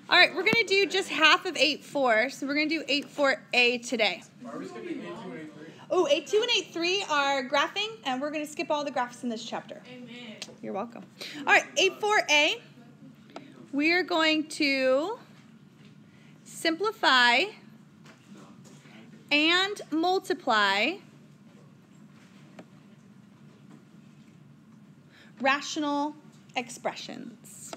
All right, we're going to do just half of 8-4. So we're going to do 8-4A today. Are we skipping 8-2 and 8-3? Oh, 8-2 and 8-3 are graphing, and we're going to skip all the graphs in this chapter. Amen. You're welcome. All right, 8-4A, we're going to simplify and multiply rational expressions.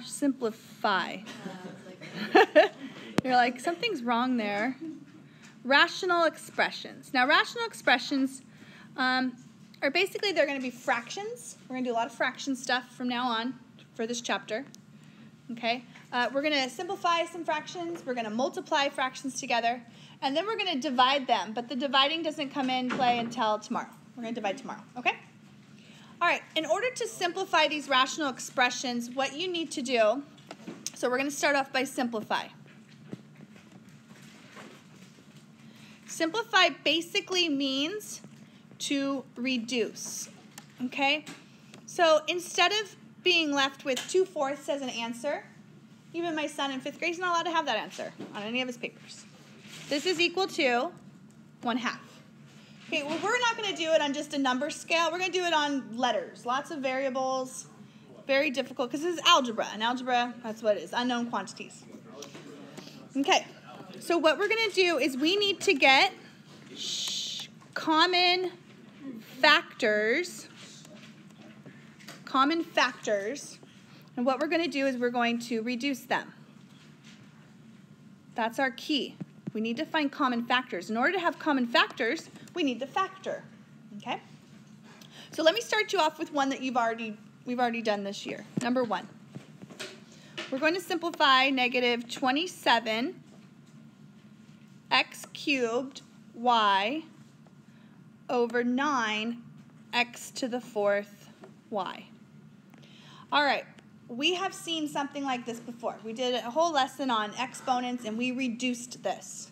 Simplify. You're like, something's wrong there. Rational expressions. Now, rational expressions are basically, they're going to be fractions. We're going to do a lot of fraction stuff from now on for this chapter. Okay? We're going to simplify some fractions. We're going to multiply fractions together. And then we're going to divide them. But the dividing doesn't come in play until tomorrow. We're going to divide tomorrow. Okay? All right. In order to simplify these rational expressions, what you need to do, so we're going to start off by simplify. Simplify basically means to reduce, okay? So instead of being left with 2/4 as an answer, even my son in 5th grade is not allowed to have that answer on any of his papers. This is equal to 1/2. Okay, well, we're not going to do it on just a number scale. We're going to do it on letters, lots of variables, very difficult, because this is algebra, and algebra, that's what it is, unknown quantities. Okay. So what we're going to do is we need to get common factors, and what we're going to do is we're going to reduce them. That's our key. We need to find common factors. In order to have common factors, we need to factor. Okay? So let me start you off with one that we've already done this year. Number 1. We're going to simplify negative 27 x cubed y over 9 x to the 4th y. All right, we have seen something like this before. We did a whole lesson on exponents and we reduced this.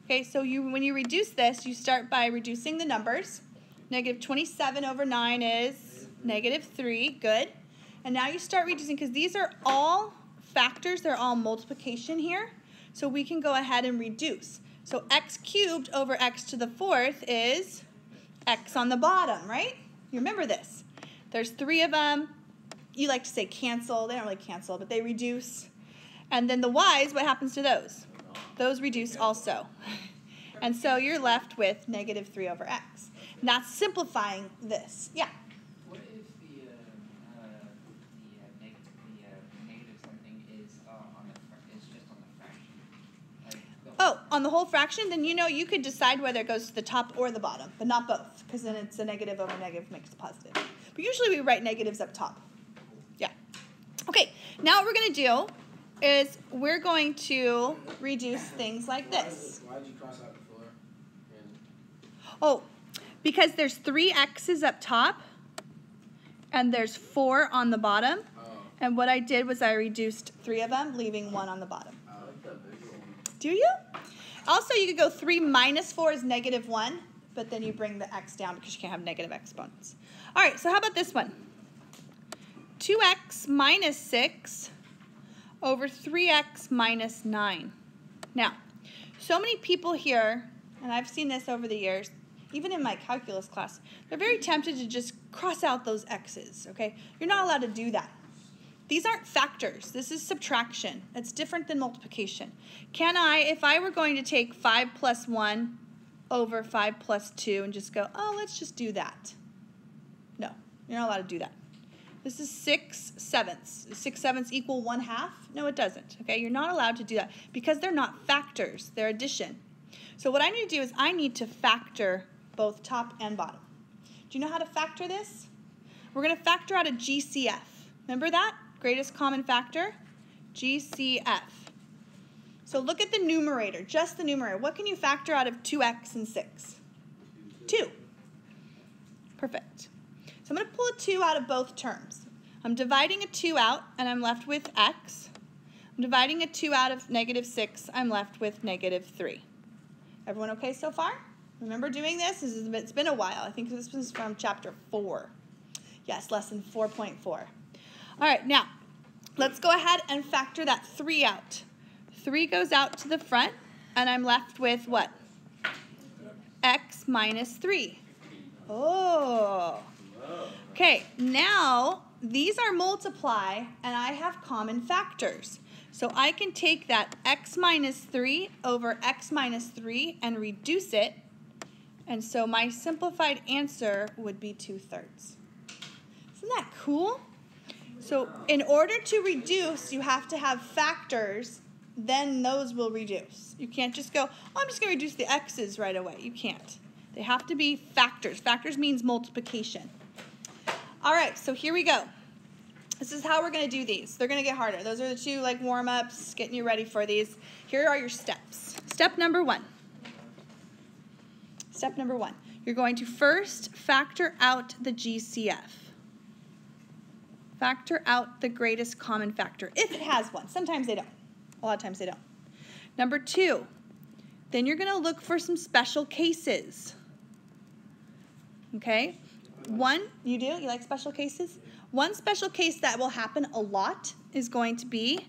Okay, so when you reduce this, you start by reducing the numbers. Negative 27 over 9 is negative 3, good. And now you start reducing, because these are all factors, they're all multiplication here. So we can go ahead and reduce. So x cubed over x to the 4th is x on the bottom, right? You remember this. There's 3 of them. You like to say cancel. They don't really cancel, but they reduce. And then the y's, what happens to those? Those reduce also. And so you're left with negative 3 over x. And that's simplifying this. Yeah? What if the negative something is just on the fraction? Oh, on the whole fraction? Then you could decide whether it goes to the top or the bottom, but not both, because then it's a negative over negative makes it positive. But usually we write negatives up top. Yeah. Okay, now what we're going to do is we're going to reduce things like this. Why did you cross out the 4? Oh, because there's 3 x's up top, and there's 4 on the bottom. Oh. And what I did was I reduced 3 of them, leaving 1 on the bottom. I like that visual. Do you? Also, you could go 3 minus 4 is negative 1, but then you bring the x down because you can't have negative exponents. All right, so how about this one? 2x minus 6 over 3x minus 9. Now, so many people here, and I've seen this over the years, even in my calculus class, they're very tempted to just cross out those x's, okay? You're not allowed to do that. These aren't factors. This is subtraction. It's different than multiplication. Can I, if I were going to take 5 plus 1 over 5 plus 2 and just go, oh, let's just do that. No, you're not allowed to do that. This is 6/7. 6/7 equal 1/2? No, it doesn't. Okay, you're not allowed to do that because they're not factors. They're addition. So what I need to do is I need to factor both top and bottom. Do you know how to factor this? We're going to factor out a GCF. Remember that? Greatest common factor? GCF. So look at the numerator, just the numerator. What can you factor out of 2x and 6? 2. Perfect. So I'm going to pull a 2 out of both terms. I'm dividing a 2 out, and I'm left with x. I'm dividing a 2 out of negative 6. I'm left with negative 3. Everyone okay so far? Remember doing this? It's been a while. I think this was from chapter 4. Yes, lesson 4.4. All right, now, Let's go ahead and factor that 3 out. 3 goes out to the front, and I'm left with what? X minus 3. Oh. Okay, now these are multiply, and I have common factors. So I can take that x minus 3 over x minus 3 and reduce it. And so my simplified answer would be 2/3. Isn't that cool? So in order to reduce, you have to have factors, then those will reduce. You can't just go, oh, I'm just going to reduce the x's right away. You can't. They have to be factors. Factors means multiplication. All right, so here we go. This is how we're going to do these. They're going to get harder. Those are the 2 like warm-ups, getting you ready for these. Here are your steps. Step number 1. Step number 1. You're going to first factor out the GCF. Factor out the greatest common factor, if it has one. Sometimes they don't. A lot of times they don't. Number 2, then you're going to look for some special cases. Okay? One, you do? You like special cases? One special case that will happen a lot is going to be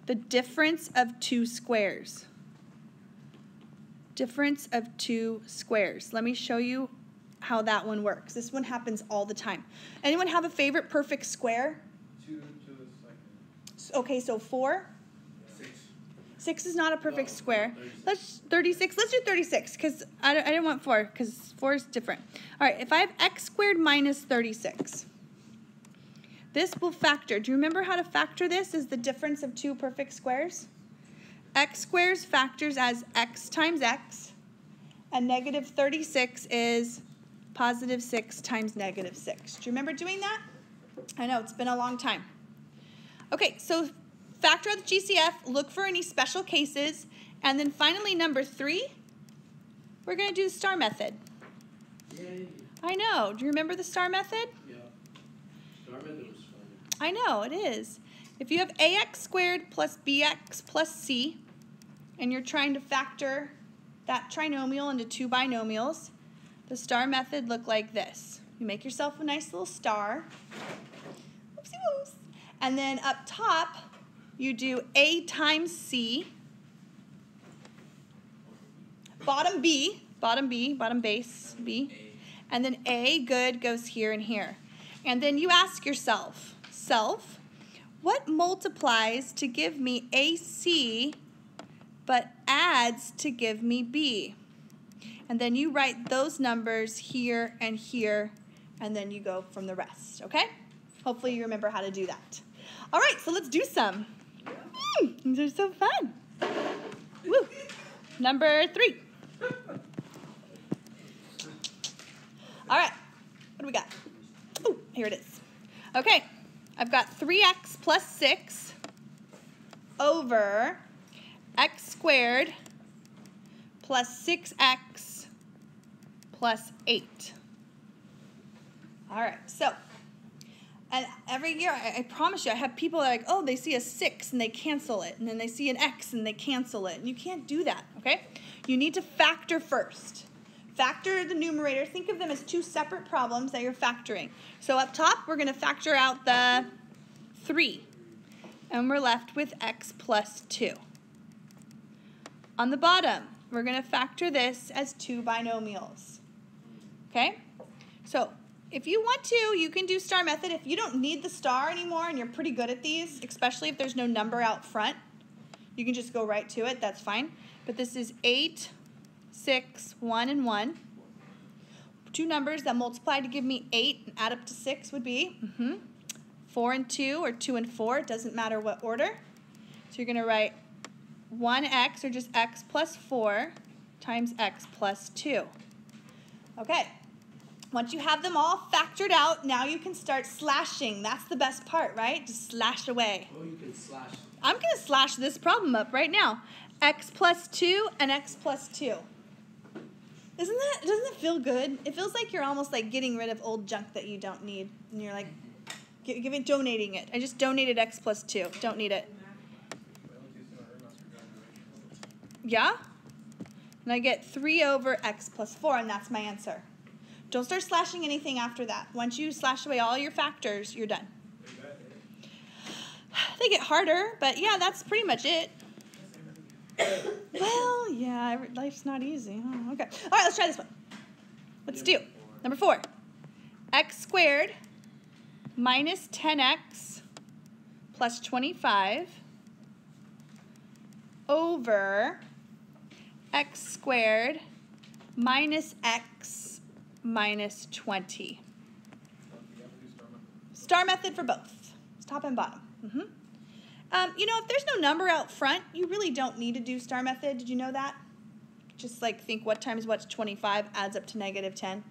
the difference of 2 squares. Difference of 2 squares. Let me show you how that one works. This one happens all the time. Anyone have a favorite perfect square? 2 to the second. Okay, so 4? 6. 6 is not a perfect No, square. 36. Let's 36. Let's do 36 because I didn't want 4 because 4 is different. All right, if I have x squared minus 36, this will factor. Do you remember how to factor this as the difference of 2 perfect squares? X squares factors as x times x, and negative 36 is positive 6 times negative 6. Do you remember doing that? I know, it's been a long time. Okay, so factor out the GCF, look for any special cases, and then finally number 3, we're going to do the star method. Yay. I know. Do you remember the star method? Yeah. Star method was fun. I know, it is. If you have ax squared plus bx plus c, and you're trying to factor that trinomial into 2 binomials, the star method look like this. You make yourself a nice little star. Oopsie whoops. And then up top, you do a times c, bottom base, b, and then a, good, goes here and here. And then you ask yourself, what multiplies to give me AC but adds to give me B? And then you write those numbers here, and then you go from the rest, okay? Hopefully you remember how to do that. All right, so let's do some. These are so fun. Woo. Number 3. All right, what do we got? Oh, here it is. Okay, I've got 3x plus 6 over x squared plus 6x plus 8. All right, so, and every year, I promise you, I have people that are like, oh, they see a 6 and they cancel it, and then they see an x and they cancel it, and you can't do that, okay? You need to factor first. Factor the numerator. Think of them as 2 separate problems that you're factoring. So up top, we're going to factor out the 3, and we're left with x plus 2. On the bottom, we're going to factor this as 2 binomials. Okay? So if you want to, you can do star method. If you don't need the star anymore and you're pretty good at these, especially if there's no number out front, you can just go right to it. That's fine. But this is 8, 6, 1, and 1. 2 numbers that multiply to give me 8 and add up to 6 would be 4 and 2 or 2 and 4. It doesn't matter what order. So you're going to write 1x, or just x plus 4, times x plus 2. Okay. Once you have them all factored out, now you can start slashing. That's the best part, right? Just slash away. Oh, you can slash. I'm going to slash this problem up right now. X plus 2 and x plus 2. Doesn't it feel good? It feels like you're almost like getting rid of old junk that you don't need. And you're like donating it. I just donated x plus 2. Don't need it. Yeah? And I get 3 over x plus 4, and that's my answer. Don't start slashing anything after that. Once you slash away all your factors, you're done. They get harder, but yeah, that's pretty much it. Well, yeah, life's not easy. Oh, okay. All right, let's try this one. Let's do number 4. X squared minus 10x plus 25 over x squared minus x minus 20. Star method for both. It's top and bottom. You know, if there's no number out front, you really don't need to do star method. Did you know that? Just like think what times what's 25 adds up to negative 10.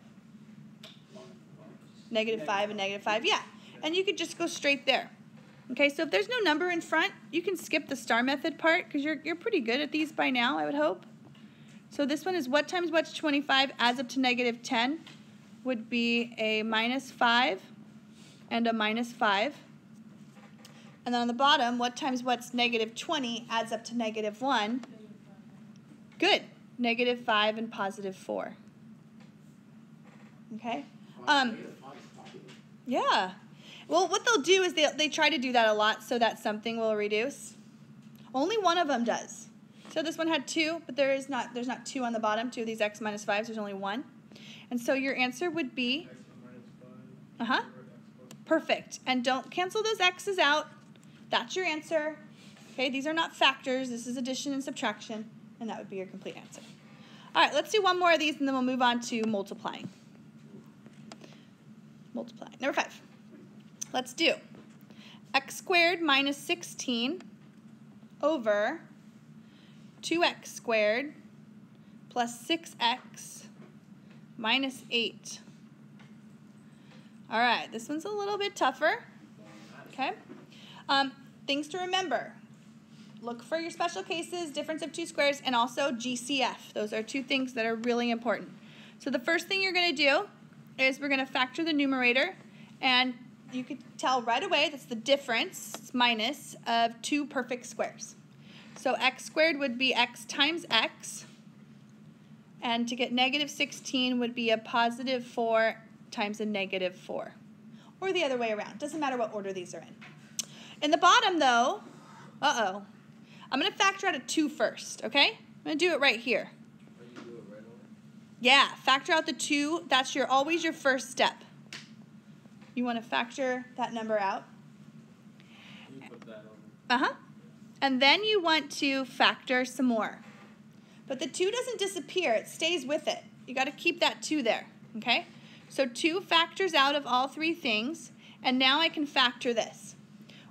Negative 5 and negative 5, yeah. And you could just go straight there. Okay, so if there's no number in front, you can skip the star method part because you're pretty good at these by now, I would hope. So this one is what times what's 25 adds up to negative 10 would be a minus 5 and a minus 5. And then on the bottom, what times what's negative 20 adds up to negative 1. Good. Negative 5 and positive 4. Okay? Yeah. Well, what they'll do is they try to do that a lot so that something will reduce. Only one of them does. So this one had 2, but there's not 2 on the bottom. 2 of these x minus 5s, there's only 1. And so your answer would be perfect. And don't cancel those x's out. That's your answer. Okay, these are not factors. This is addition and subtraction, and that would be your complete answer. All right, let's do one more of these, and then we'll move on to multiplying. Multiplying. Number 5. Let's do x squared minus 16 over 2x squared plus 6x minus 8. All right, this one's a little bit tougher. Okay. Things to remember. Look for your special cases, difference of two squares, and also GCF. Those are 2 things that are really important. So the first thing you're going to do is we're going to factor the numerator, and you could tell right away that's the difference, it's minus, of 2 perfect squares. So x squared would be x times x, and to get negative 16 would be a positive 4 times a negative 4. Or the other way around. Doesn't matter what order these are in. In the bottom, though, I'm going to factor out a 2 first, okay? I'm going to do it right here. Yeah, factor out the 2. That's always your first step. You want to factor that number out. You put that on. And then you want to factor some more. But the 2 doesn't disappear. It stays with it. You got to keep that 2 there, okay? So 2 factors out of all 3 things, and now I can factor this.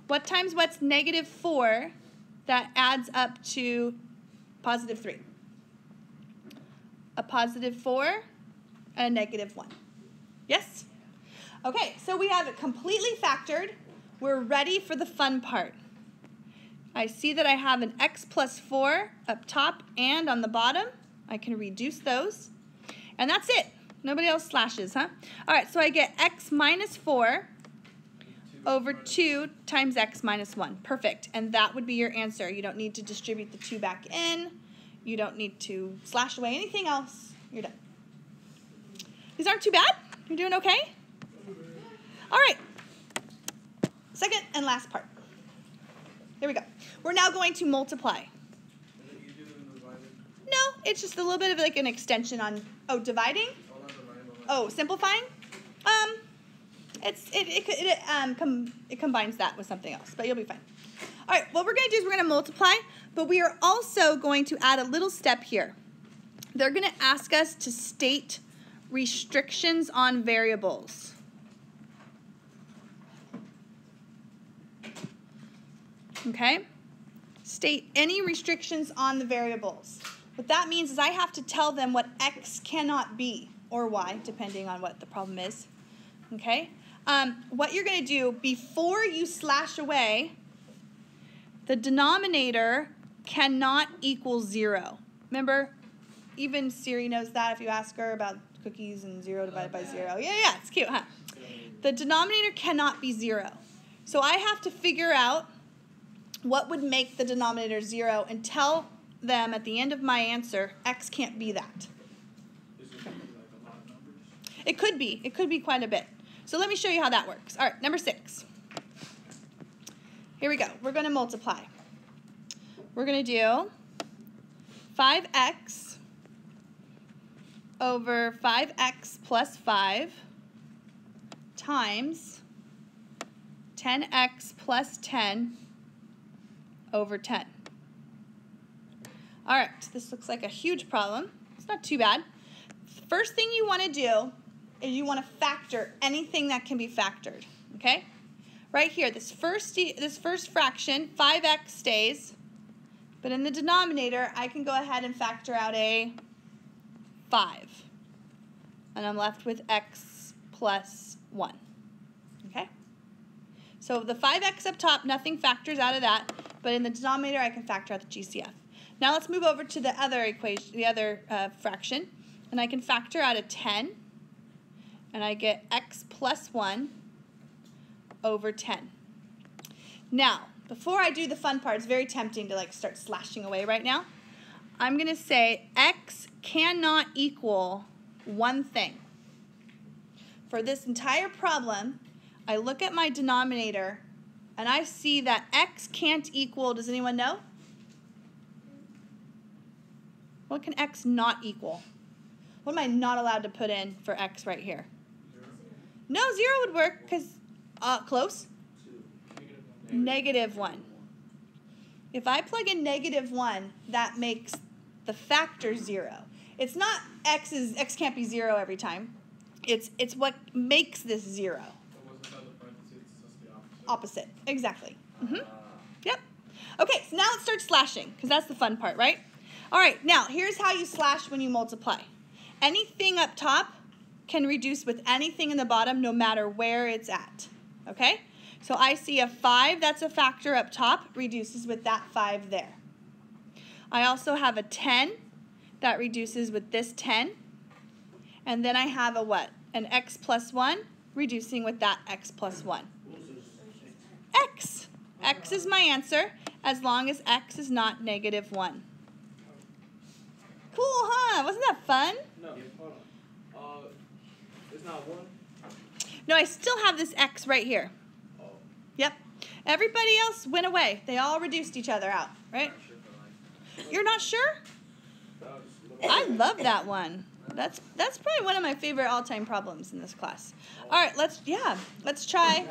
What times what's negative 4 that adds up to positive 3? A positive 4 and a negative 1. Yes? Okay, so we have it completely factored. We're ready for the fun part. I see that I have an x plus 4 up top and on the bottom. I can reduce those. And that's it. Nobody else slashes, huh? All right, so I get x minus 4 over 2 times x minus 1. Perfect. And that would be your answer. You don't need to distribute the 2 back in. You don't need to slash away anything else. You're done. These aren't too bad. You're doing okay? All right. Second and last part. Here we go. We're now going to multiply. Is it easier than dividing? No, it's just a little bit of like an extension on, dividing? Oh, not dividing. Oh, simplifying? It combines that with something else, but you'll be fine. All right, what we're going to do is we're going to multiply, but we are also going to add a little step here. They're going to ask us to state restrictions on variables. Okay? State any restrictions on the variables. What that means is I have to tell them what x cannot be, or y, depending on what the problem is. Okay? What you're going to do, before you slash away, the denominator cannot equal 0. Remember, even Siri knows that if you ask her about cookies and 0 divided by 0. Yeah, it's cute, huh? The denominator cannot be 0. So I have to figure out what would make the denominator 0 and tell them at the end of my answer, x can't be that. Is it like a lot of numbers? It could be. It could be quite a bit. So let me show you how that works. All right, number 6. Here we go. We're going to multiply. We're going to do 5x over 5x plus 5 times 10x plus 10 over 10. All right, this looks like a huge problem. It's not too bad. First thing you want to do is you want to factor anything that can be factored, okay? Right here, this first fraction, 5x stays, but in the denominator, I can go ahead and factor out a 5. And I'm left with x plus 1, okay? So the 5x up top, nothing factors out of that, but in the denominator, I can factor out the GCF. Now let's move over to the other equation, the other fraction, and I can factor out a 10, and I get x plus 1 over 10. Now, before I do the fun part, it's very tempting to like start slashing away right now. I'm going to say x cannot equal one thing. For this entire problem, I look at my denominator, and I see that x can't equal, does anyone know? What can x not equal? What am I not allowed to put in for x right here? 0. No, 0 would work because, close? -1. If I plug in -1, that makes the factor 0. It's not x can't be 0 every time. It's what makes this 0. So what's inside the parentheses? It's just the opposite. Opposite, exactly. Yep. Okay, so now let's start slashing, because that's the fun part, right? All right, now here's how you slash when you multiply. Anything up top can reduce with anything in the bottom, no matter where it's at. Okay? So I see a 5, that's a factor up top, reduces with that 5 there. I also have a 10, that reduces with this 10. And then I have a what? An x plus 1, reducing with that x plus 1. X. X is my answer, as long as x is not -1. Cool, huh? Wasn't that fun? No, hold on. It's not 1? No, I still have this x right here. Oh. Yep. Everybody else went away. They all reduced each other out, right? You're not sure? I love that one. That's probably one of my favorite all-time problems in this class. All right, let's try.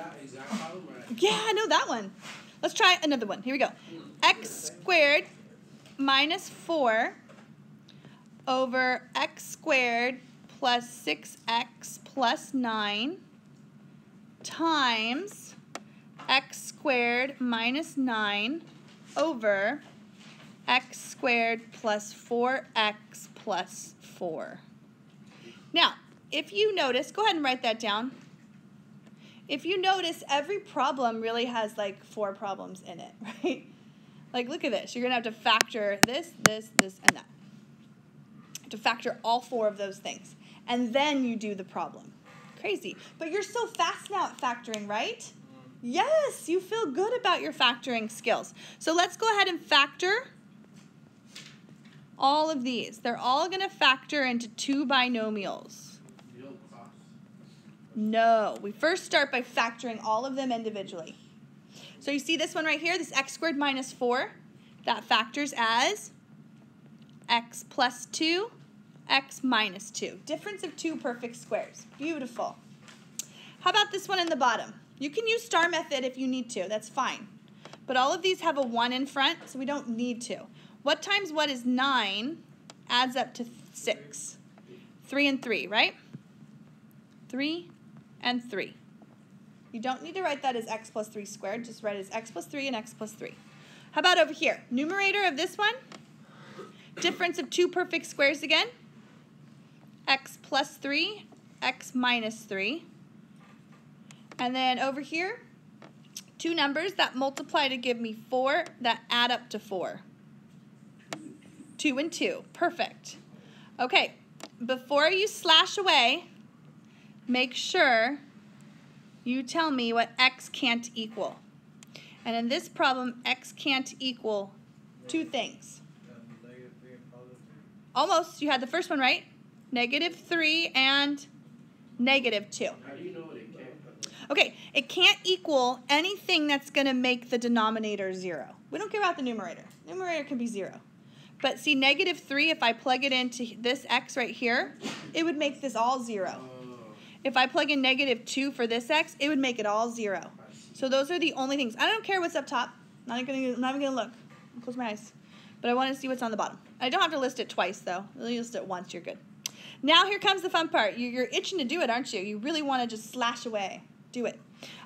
Yeah, I know that one. Let's try another one. Here we go. X squared minus 4 over x squared plus 6x plus 9 times x squared minus 9 over x squared plus 4x plus 4. Now, if you notice, go ahead and write that down. If you notice, every problem really has like 4 problems in it, right? Like, look at this. You're going to have to factor this, this, this, and that. To factor all 4 of those things. And then you do the problem. Crazy. But you're so fast now at factoring, right? Yes, you feel good about your factoring skills. So let's go ahead and factor all of these. They're all going to factor into 2 binomials. No, we first start by factoring all of them individually. So you see this one right here, this x squared minus 4, that factors as x plus 2, x minus 2. Difference of 2 perfect squares. Beautiful. How about this one in the bottom? You can use star method if you need to. That's fine. But all of these have a 1 in front, so we don't need to. What times what is 9 adds up to 6? 3 and 3, right? 3 and 3. You don't need to write that as x plus 3 squared. Just write it as x plus 3 and x plus 3. How about over here? Numerator of this one, difference of 2 perfect squares again. X plus 3, x minus 3. And then over here, 2 numbers that multiply to give me 4 that add up to 4. 2 and 2. Perfect. Okay, before you slash away, make sure you tell me what x can't equal. And in this problem, x can't equal 2 things. Almost. You had the first one right. -3 and -2. How do you know it can't? Okay, it can't equal anything that's going to make the denominator 0. We don't care about the numerator. Numerator can be 0. But see, -3, if I plug it into this x right here, it would make this all 0. If I plug in -2 for this x, it would make it all 0. So those are the only things. I don't care what's up top. I'm not even going to look. I'll close my eyes. But I want to see what's on the bottom. I don't have to list it twice, though. You list it once, you're good. Now here comes the fun part. You're itching to do it, aren't you? You really want to just slash away. Do it.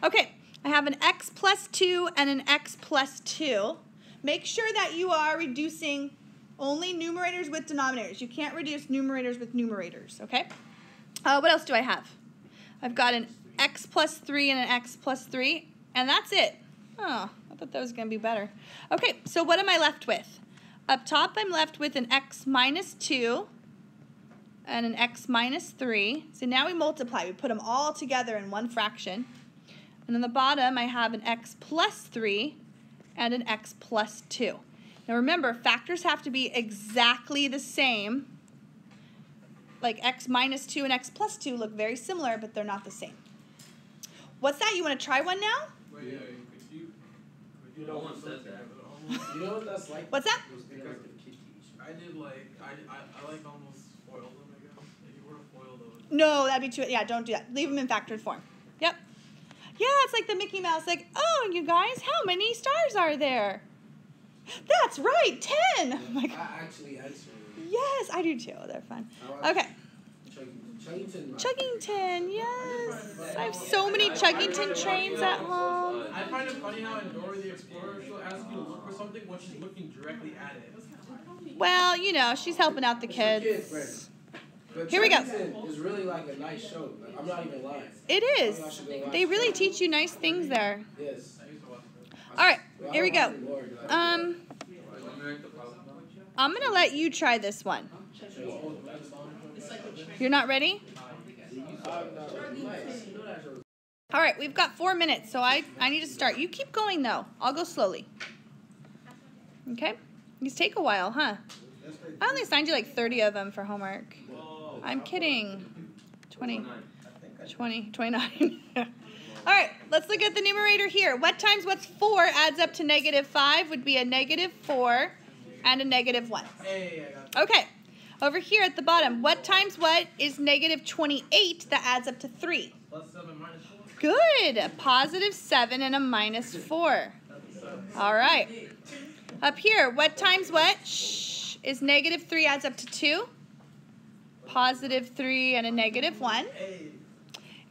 Okay, I have an x plus 2 and an x plus 2. Make sure that you are reducing only numerators with denominators. You can't reduce numerators with numerators, okay? What else do I have? I've got an x plus 3 and an x plus 3, and that's it. Oh, I thought that was going to be better. Okay, so what am I left with? Up top, I'm left with an x minus 2 and an x minus 3. So now we multiply. We put them all together in one fraction. And on the bottom, I have an x plus 3 and an x plus 2. Now remember, factors have to be exactly the same. Like x minus 2 and x plus 2 look very similar, but they're not the same. What's that? You want to try one now? Wait, yeah, No one said that. You know what that's like? What's that? I did like I like almost foiled them, I guess. Like you were foiled them. No, that'd be too, yeah, don't do that. Leave them in factored form. Yep. Yeah, it's like the Mickey Mouse, like, oh, you guys, how many stars are there? That's right, 10. I'm like, I actually answered. yes, I do too. They're fun. Okay. Chuggington, yes. I have so many Chuggington trains at home. I find it funny how in Dora the Explorer she'll ask you to look for something when she's looking directly at it. Well, you know, she's helping out the kids. Here we go. It's really like a nice show. Like, I'm not even lying. It is. They really teach you nice things there. Yes. All right, here we go. I'm going to let you try this one. You're not ready? All right, we've got 4 minutes, so I need to start. You keep going, though. I'll go slowly. Okay? These take a while, huh? I only assigned you like 30 of them for homework. I'm kidding. 29. All right, let's look at the numerator here. What times what's 4 adds up to -5 would be a -4 and a -1. Okay, over here at the bottom, what times what is -28 that adds up to 3? Plus 7 minus 4. Good, a +7 and a -4. All right. Up here, what times what? Shh, is -3 adds up to 2? +3 and a -1.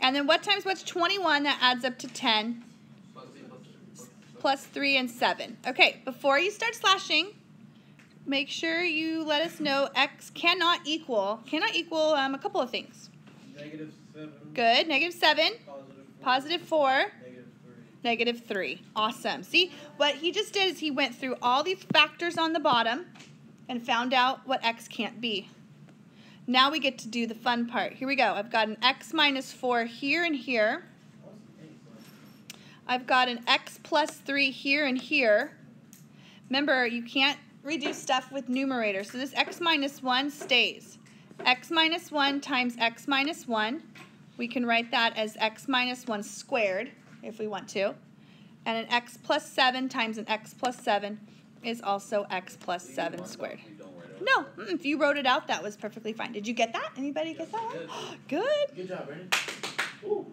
And then what times what's 21 that adds up to 10? Plus 3 and 7. Okay, before you start slashing, make sure you let us know x cannot equal a couple of things. -7. Good, -7, +4, -3. -3. Awesome. See, what he just did is he went through all these factors on the bottom and found out what x can't be. Now we get to do the fun part. Here we go. I've got an x minus 4 here and here. I've got an x plus 3 here and here. Remember, you can't reduce stuff with numerators, so this x minus 1 stays. X minus 1 times x minus 1. We can write that as x minus 1 squared if we want to. And an x plus 7 times an x plus 7 is also x plus 7 squared. No, if you wrote it out, that was perfectly fine. Did you get that? Anybody get that one? Good. Good job, Brandon. Ooh.